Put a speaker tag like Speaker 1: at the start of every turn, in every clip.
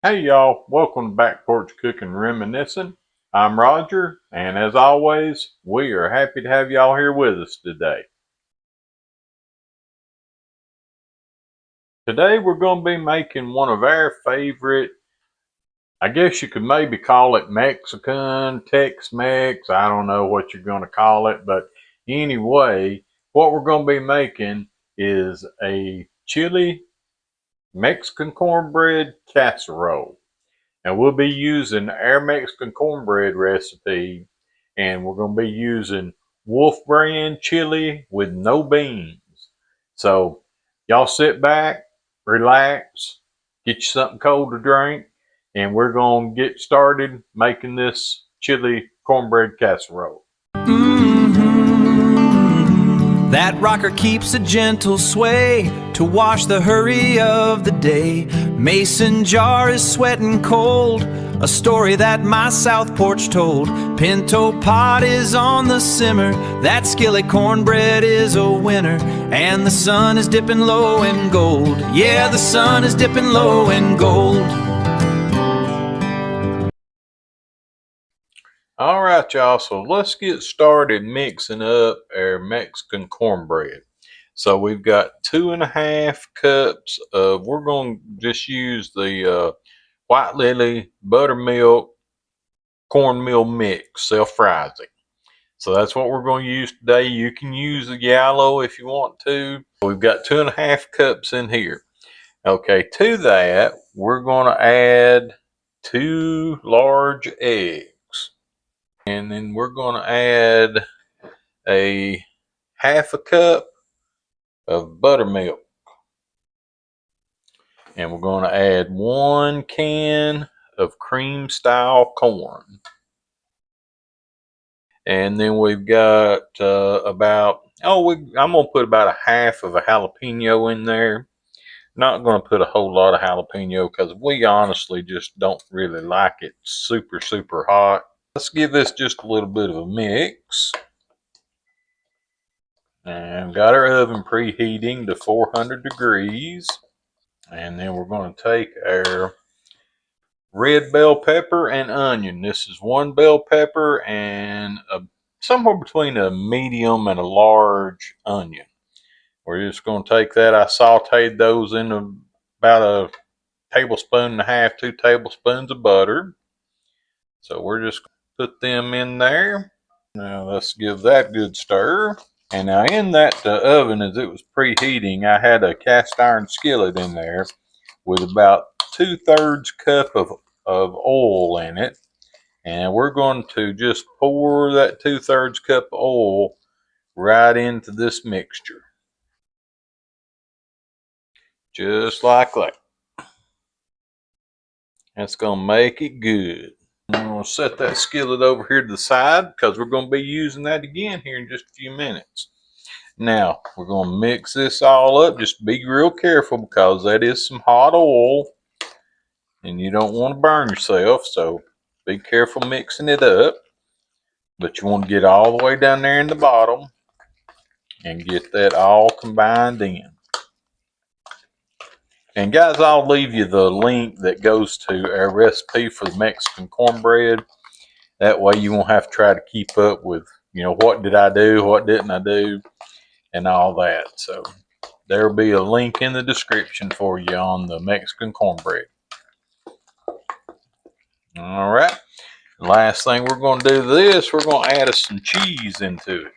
Speaker 1: Hey y'all, welcome to Back Porch Cooking Reminiscing. I'm Roger, and as always, we are happy to have y'all here with us today. Today we're going to be making one of our favorite, I guess you could maybe call it Mexican, Tex-Mex, I don't know what you're going to call it, but anyway, what we're going to be making is a Chili Mexican Cornbread Casserole. And we'll be using our Mexican cornbread recipe, and we're going to be using Wolf brand chili with no beans. So y'all sit back, relax, get you something cold to drink, and we're going to get started making this chili cornbread casserole.
Speaker 2: That rocker keeps a gentle sway to wash the hurry of the day. Mason jar is sweating cold, a story that my south porch told. Pinto pot is on the simmer, that skillet cornbread is a winner. And the sun is dipping low in gold, yeah, the sun is dipping low in gold.
Speaker 1: All right, y'all, so let's get started mixing up our Mexican cornbread. So we've got 2.5 cups of, we're going to just use the White Lily buttermilk cornmeal mix, self-rising. So that's what we're going to use today. You can use the yellow if you want to. We've got 2.5 cups in here. Okay, to that, we're going to add 2 large eggs. And then we're going to add a 1/2 cup of buttermilk. And we're going to add 1 can of cream style corn. And then we've got I'm going to put about 1/2 of a jalapeno in there. Not going to put a whole lot of jalapeno because we honestly just don't really like it super, super hot. Let's give this just a little bit of a mix. And got our oven preheating to 400 degrees. And then we're going to take our red bell pepper and onion. This is 1 bell pepper and somewhere between a medium and a large onion. We're just going to take that. I sauteed those in about a 1.5 tablespoons, 2 tablespoons of butter. So we're just going to put them in there. Now let's give that a good stir. And now in that oven, as it was preheating, I had a cast iron skillet in there with about 2/3 cup of oil in it. And we're going to just pour that 2/3 cup of oil right into this mixture. Just like that. That's going to make it good. I'm going to set that skillet over here to the side because we're going to be using that again here in just a few minutes. Now, we're going to mix this all up. Just be real careful because that is some hot oil and you don't want to burn yourself. So be careful mixing it up. But you want to get all the way down there in the bottom and get that all combined in. And guys, I'll leave you the link that goes to our recipe for the Mexican cornbread. That way you won't have to try to keep up with, what did I do, what didn't I do, and all that. So there'll be a link in the description for you on the Mexican cornbread. All right. Last thing we're going to do this, we're going to add some cheese into it.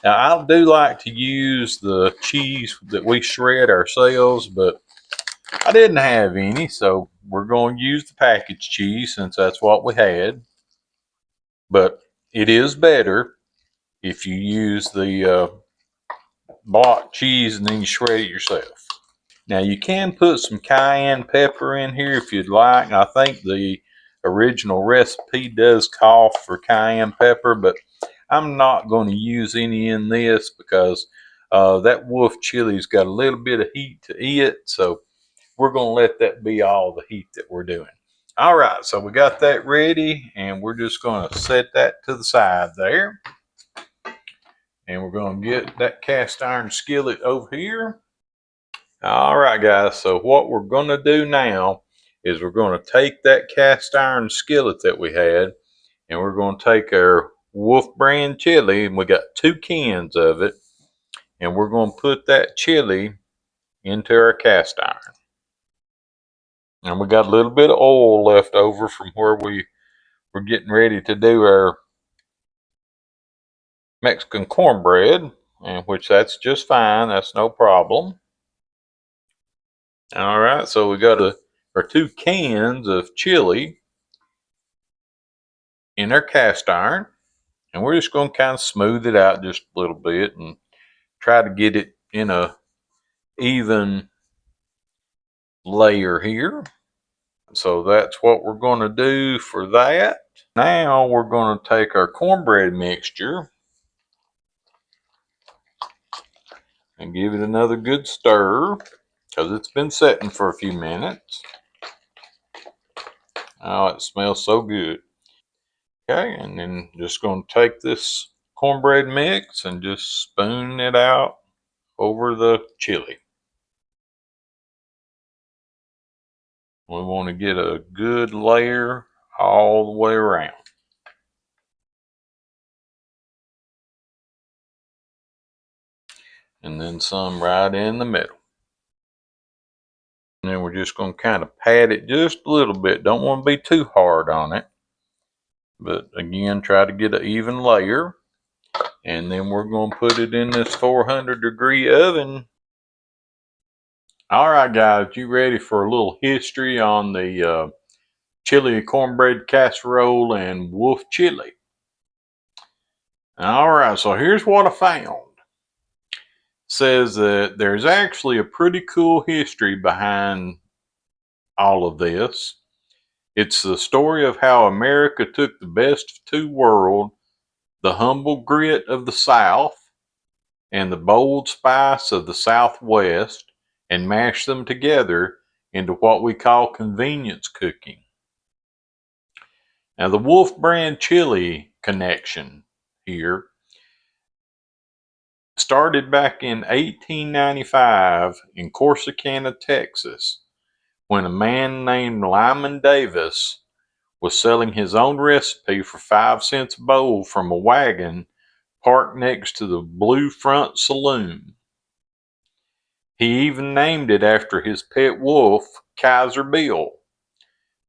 Speaker 1: Now, I do like to use the cheese that we shred ourselves, but I didn't have any, so we're going to use the packaged cheese since that's what we had. But it is better if you use the block cheese and then you shred it yourself. Now, you can put some cayenne pepper in here if you'd like. I think the original recipe does call for cayenne pepper, but I'm not going to use any in this because that wolf chili's got a little bit of heat to it, so we're going to let that be all the heat that we're doing. All right, so we got that ready, and we're just going to set that to the side there. And we're going to get that cast iron skillet over here. All right, guys. So what we're going to do now is we're going to take that cast iron skillet that we had, and we're going to take our Wolf brand chili, and we got 2 cans of it, and we're going to put that chili into our cast iron. And we got a little bit of oil left over from where we were getting ready to do our Mexican cornbread, and which that's just fine. That's no problem. All right, so we got our 2 cans of chili in our cast iron, and we're just going to kind of smooth it out just a little bit and try to get it in a even layer here. So that's what we're going to do for that. Now we're going to take our cornbread mixture and give it another good stir because it's been setting for a few minutes. Oh, it smells so good. Okay, and then just going to take this cornbread mix and just spoon it out over the chili. We want to get a good layer all the way around. And then some right in the middle. And then we're just going to kind of pat it just a little bit. Don't want to be too hard on it. But again, try to get an even layer. And then we're going to put it in this 400-degree oven. All right, guys, you ready for a little history on the chili cornbread casserole and wolf chili? All right, so here's what I found. Says that there's actually a pretty cool history behind all of this. It's the story of how America took the best of 2 worlds, the humble grit of the South and the bold spice of the Southwest, and mashed them together into what we call convenience cooking. Now, the Wolf brand chili connection here started back in 1895 in Corsicana, Texas, when a man named Lyman Davis was selling his own recipe for 5 cents a bowl from a wagon parked next to the Blue Front Saloon. He even named it after his pet wolf, Kaiser Bill.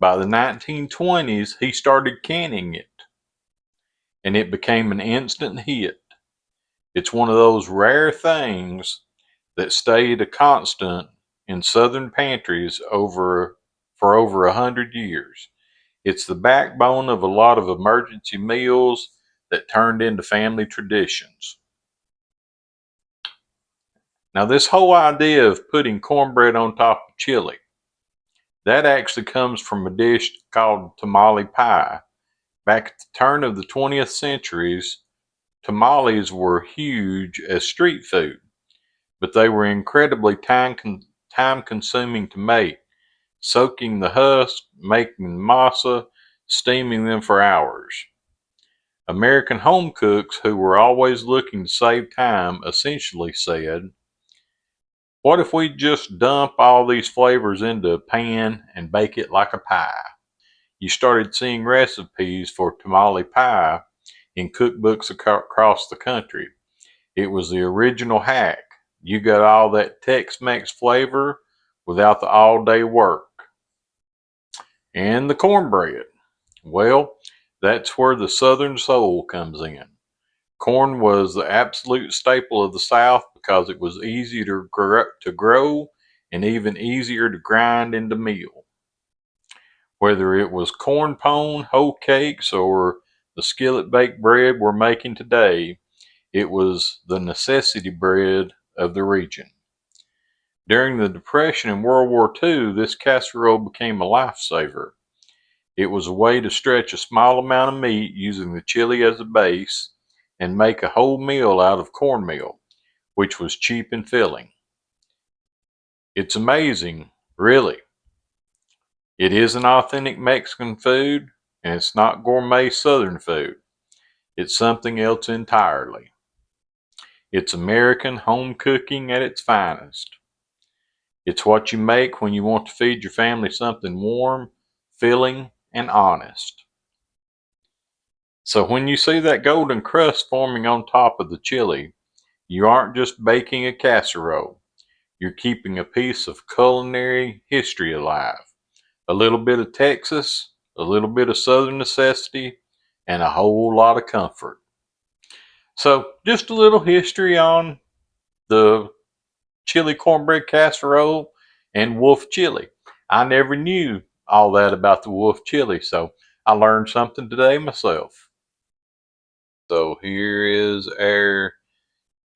Speaker 1: By the 1920s, he started canning it, and it became an instant hit. It's one of those rare things that stayed a constant in Southern pantries for over 100 years. It's the backbone of a lot of emergency meals that turned into family traditions. Now, this whole idea of putting cornbread on top of chili, that actually comes from a dish called tamale pie. Back at the turn of the 20th centuries, tamales were huge as street food, but they were incredibly time-consuming to make, soaking the husk, making the masa, steaming them for hours. American home cooks, who were always looking to save time, essentially said, "What if we just dump all these flavors into a pan and bake it like a pie?" You started seeing recipes for tamale pie in cookbooks across the country. It was the original hack. You got all that Tex-Mex flavor without the all-day work. And the cornbread. Well, that's where the Southern soul comes in. Corn was the absolute staple of the South because it was easy to grow and even easier to grind into meal. Whether it was corn pone, hoe cakes, or the skillet baked bread we're making today, it was the necessity bread of the region. During the Depression and World War II, this casserole became a lifesaver. It was a way to stretch a small amount of meat using the chili as a base and make a whole meal out of cornmeal, which was cheap and filling. It's amazing, really. It is an authentic Mexican food, and it's not gourmet Southern food. It's something else entirely. It's American home cooking at its finest. It's what you make when you want to feed your family something warm, filling, and honest. So when you see that golden crust forming on top of the chili, you aren't just baking a casserole. You're keeping a piece of culinary history alive. A little bit of Texas, a little bit of Southern necessity, and a whole lot of comfort. So just a little history on the chili cornbread casserole and wolf chili. I never knew all that about the wolf chili, so I learned something today myself. So here is our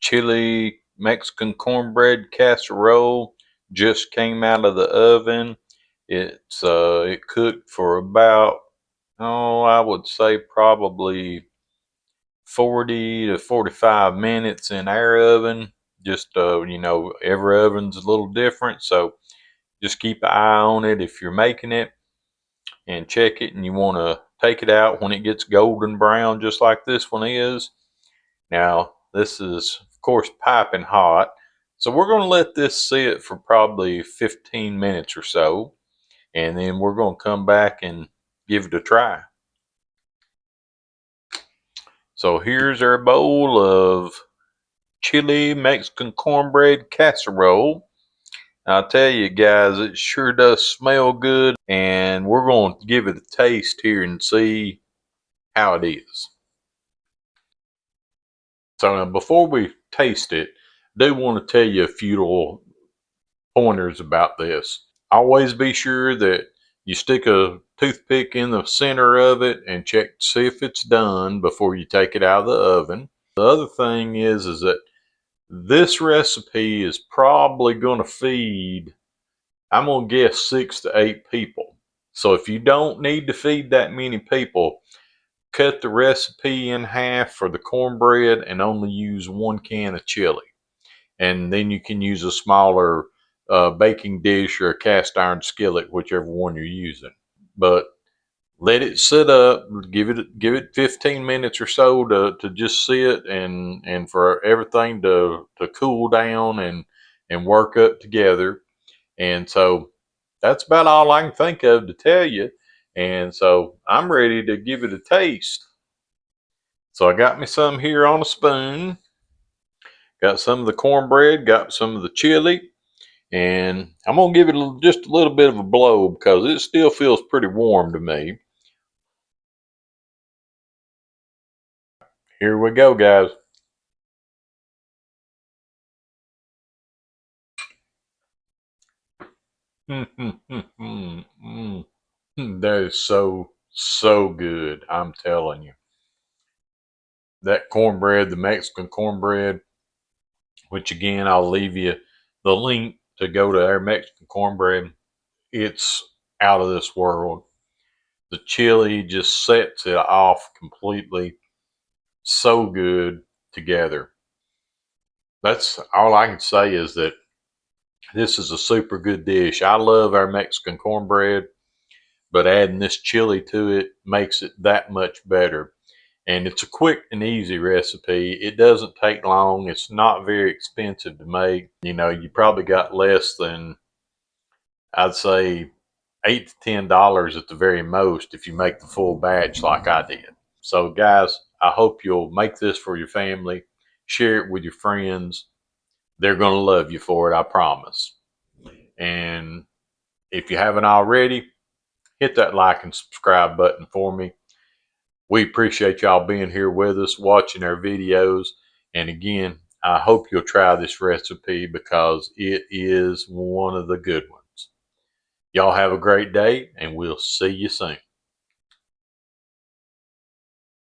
Speaker 1: chili Mexican cornbread casserole. Just came out of the oven. It cooked for about, I would say probably 40 to 45 minutes in our oven. Just every oven's a little different, so just keep an eye on it if you're making it, and check it, and you want to take it out when it gets golden brown, just like this one is. Now, this is, of course, piping hot. So we're going to let this sit for probably 15 minutes or so, and then we're going to come back and give it a try. So here's our bowl of chili Mexican cornbread casserole. I'll tell you guys, it sure does smell good, and we're going to give it a taste here and see how it is. So now, before we taste it, I do want to tell you a few little pointers about this. Always be sure that you stick a toothpick in the center of it and check to see if it's done before you take it out of the oven. The other thing is that this recipe is probably going to feed, I'm going to guess, 6 to 8 people. So if you don't need to feed that many people, cut the recipe in half for the cornbread and only use 1 can of chili. And then you can use a smaller baking dish or a cast iron skillet, whichever one you're using. But let it sit up, give it 15 minutes or so to just sit and for everything to cool down and work up together. And so that's about all I can think of to tell you. And so I'm ready to give it a taste. So I got me some here on a spoon. Got some of the cornbread, got some of the chili, and I'm going to give it just a little bit of a blow because it still feels pretty warm to me. Here we go, guys. That is so good. I'm telling you. That cornbread, the Mexican cornbread, which again, I'll leave you the link to go to our Mexican cornbread. It's out of this world. The chili just sets it off completely. So good together. That's all I can say is that this is a super good dish. I love our Mexican cornbread, but adding this chili to it makes it that much better. And it's a quick and easy recipe. It doesn't take long. It's not very expensive to make. You probably got less than, I'd say, $8 to $10 at the very most if you make the full batch like I did. So guys, I hope you'll make this for your family. Share it with your friends. They're going to love you for it, I promise. And if you haven't already, hit that like and subscribe button for me. We appreciate y'all being here with us, watching our videos. And again, I hope you'll try this recipe because it is one of the good ones. Y'all have a great day, and we'll see you soon.